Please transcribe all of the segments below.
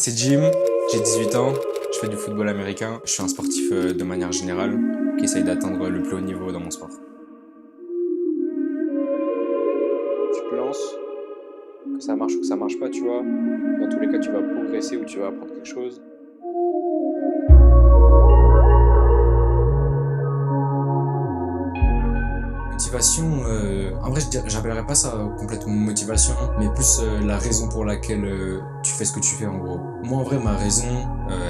C'est Jim, j'ai 18 ans, je fais du football américain. Je suis un sportif de manière générale qui essaye d'atteindre le plus haut niveau dans mon sport. Tu te lances, que ça marche ou que ça marche pas, tu vois. Dans tous les cas, tu vas progresser ou tu vas apprendre quelque chose. Motivation, en vrai, j'appellerais pas ça complètement motivation, mais plus la raison pour laquelle tu fais ce que tu fais en gros. Moi, en vrai, ma raison,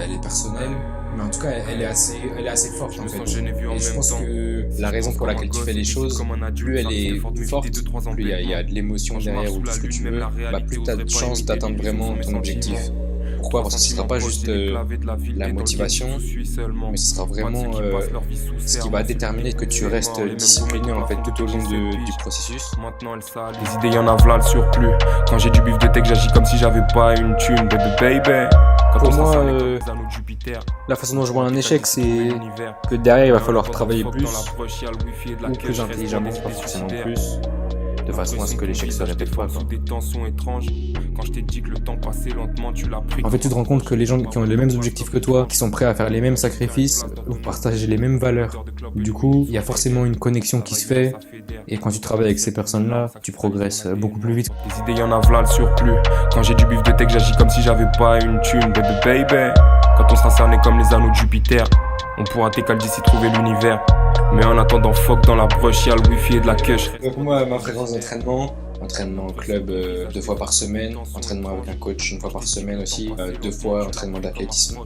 elle est personnelle, mais en tout cas, elle est assez forte en fait. Et je pense que la raison pour laquelle tu fais les choses, plus elle est forte, plus il y a de l'émotion derrière ou tout ce que tu veux, bah, plus tu as de chances d'atteindre vraiment ton objectif. Pourquoi? Parce que ce ne sera pas juste la motivation, mais ce sera vraiment ce qui va déterminer que tu restes discipliné en fait tout au long du processus. Maintenant elle sale, les idées y'en a v'là le surplus. Quand j'ai du bif de tech, j'agis comme si j'avais pas une thune, baby. Pour moi, la façon dont je vois un échec, c'est que derrière il va falloir travailler plus, ou plus intelligemment, pas forcément plus, de façon à ce que l'échec se répète pas. En fait, tu te rends compte que les gens qui ont les mêmes objectifs que toi, qui sont prêts à faire les mêmes sacrifices, vous partagez les mêmes valeurs. Du coup, il y a forcément une connexion qui se fait, et quand tu travailles avec ces personnes-là, tu progresses beaucoup plus vite. Les idées y'en a v'là le surplus. Quand j'ai du bif de tech, j'agis comme si j'avais pas une thune, baby. Quand on sera cerné comme les anneaux de Jupiter, on pourra t'écaler d'ici trouver l'univers. Mais en attendant, fuck dans la broche, y'a le wifi et de la cush. Donc moi, ma fréquence d'entraînement, entraînement au club 2 fois par semaine, entraînement avec un coach 1 fois par semaine aussi, 2 fois entraînement d'athlétisme.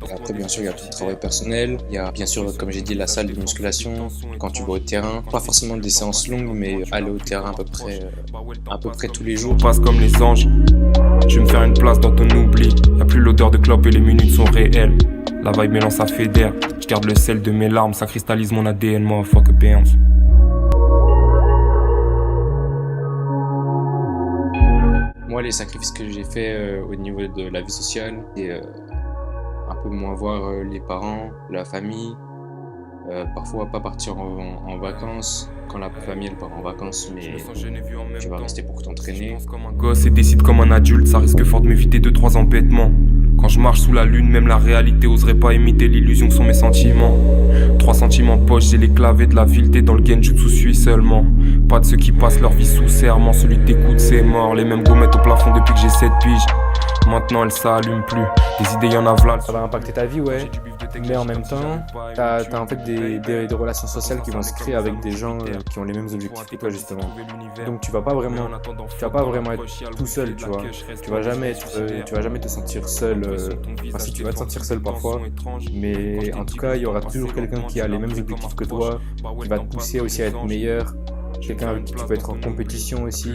Et après, bien sûr, il y a tout le travail personnel. Il y a bien sûr, comme j'ai dit, la salle de musculation. Quand tu vas au terrain, pas forcément des séances longues, mais aller au terrain à peu près tous les jours. On passe comme les anges. Je vais me faire une place dans ton oubli. Y'a plus l'odeur de clope et les minutes sont réelles. La vibe mélange, ça fédère. Je garde le sel de mes larmes, ça cristallise mon ADN, moi, fuck a péance. Moi, les sacrifices que j'ai fait au niveau de la vie sociale, c'est un peu moins voir les parents, la famille, parfois pas partir en vacances, quand la famille elle part en vacances, mais tu vas rester pour t'entraîner. Comme un gosse et décide comme un adulte, ça risque fort de m'éviter 2-3 embêtements. Quand je marche sous la lune, même la réalité oserait pas imiter l'illusion que sont mes sentiments. 3 sentiments poche, j'ai les clavés de la ville, t'es dans le genjutsu suis seulement. Pas de ceux qui passent leur vie sous serment, celui que t'écoutes c'est mort. Les mêmes gommettes au plafond depuis que j'ai 7 piges. Maintenant elle s'allume plus, les idées y'en a v'là. Ça va impacter ta vie, ouais, mais en même temps, t'as en fait des relations sociales qui vont se créer avec des gens qui ont les mêmes objectifs que toi justement. Donc tu vas pas vraiment être tout seul, tu vois. Tu vas jamais te sentir seul, enfin si tu vas te sentir seul parfois, mais en tout cas il y aura toujours quelqu'un qui a les mêmes objectifs que toi, qui va te pousser aussi à être meilleur. Quelqu'un avec qui tu peux être en compétition aussi.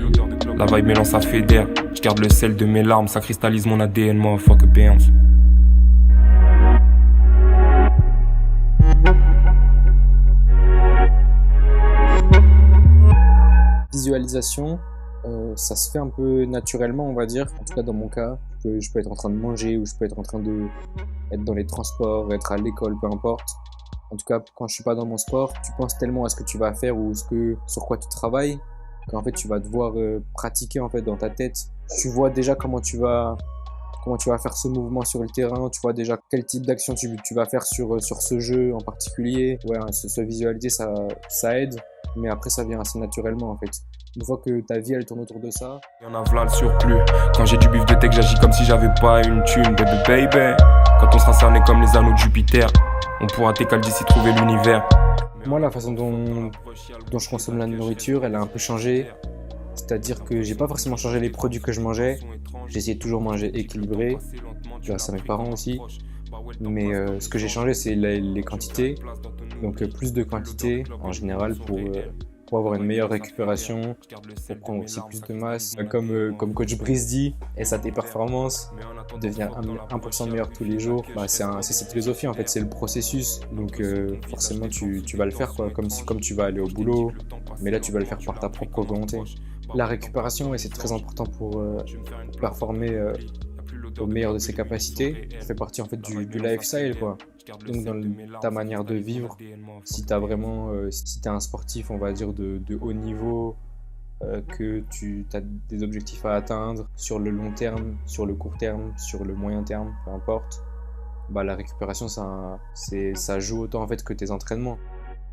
La vibe mélange, ça fédère. Je garde le sel de mes larmes, ça cristallise mon ADN, moi, fuck a péance. Visualisation, ça se fait un peu naturellement, on va dire. En tout cas, dans mon cas, je peux être en train de manger ou je peux être en train d'être dans les transports, être à l'école, peu importe. En tout cas, quand je suis pas dans mon sport, tu penses tellement à ce que tu vas faire ou sur quoi tu travailles qu'en fait tu vas devoir pratiquer en fait dans ta tête. Tu vois déjà comment tu vas faire ce mouvement sur le terrain, tu vois déjà quel type d'action tu vas faire sur ce jeu en particulier. Ouais, se visualiser ça aide, mais après ça vient assez naturellement en fait. Une fois que ta vie elle tourne autour de ça. Y'en a v'là le surplus. Quand j'ai du bif de tech, j'agis comme si j'avais pas une thune, baby. Quand on sera cerné comme les anneaux de Jupiter, on pourra t'écaler d'ici trouver l'univers. Moi, la façon dont je consomme la nourriture, elle a un peu changé. C'est-à-dire que j'ai pas forcément changé les produits que je mangeais. J'ai essayé de toujours manger équilibré, grâce à mes parents aussi. Mais ce que j'ai changé, c'est les quantités. Donc plus de quantité en général pour avoir une meilleure récupération, pour prendre aussi plus de masse. Comme coach Brice dit, SAT Performance, deviens 1% meilleur tous les jours. C'est cette philosophie en fait, c'est le processus. Donc forcément tu vas le faire quoi, comme tu vas aller au boulot, mais là tu vas le faire par ta propre volonté. La récupération, ouais, c'est très important pour performer au meilleur de ses capacités. Ça fait partie en fait du lifestyle quoi. Donc dans ta manière de vivre, si t'es un sportif on va dire de haut niveau que tu as des objectifs à atteindre sur le long terme, sur le court terme, sur le moyen terme, peu importe, bah la récupération ça joue autant en fait que tes entraînements.